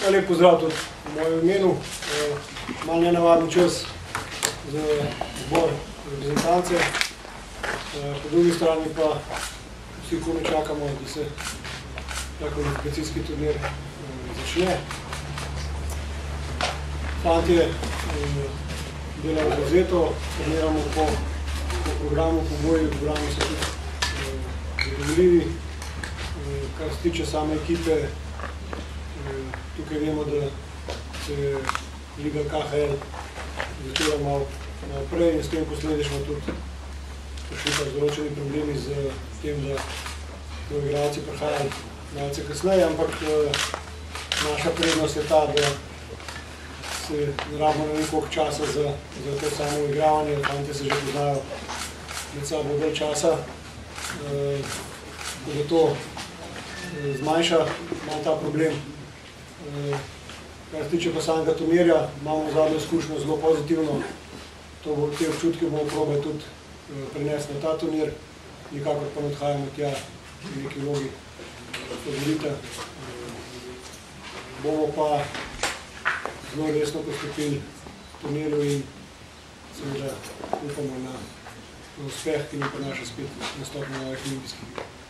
Lep pozdrav tudi v mojem imenu. Malo nenavaden čas za zbor reprezentance. Po drugi strani pa vsi komaj čakamo, da se ta kvalifikacijski turnir začne. Fantje delajo zavzeto, treniramo po programu, po boju, programi so tudi zadovoljivi. Kar se tiče same ekipe, tukaj vemo, da se je Liga KHL začela malo prej in s tem posledično tudi prišli pa določeni problemi z tem, da so igralci prihajali malce kasneje, ampak naša prednost je ta, da se ne rabimo nekoliko časa za to samo igravanje, fantje se že poznajo med sabo dalj časa, da to zmanjša malo ta problem. Kar se tiče pa samega turnirja, imamo zadnjo izkušnjo zelo pozitivno. Te občutke bomo probali tudi prenesti na ta turnir, nikakor pa ne odhajamo tja v neki vlogi favorita. Bomo pa zelo resno pristopili k turnirju in seveda upamo na uspeh, ki nam prinaša spet nastop na novih olimpijskih igrah.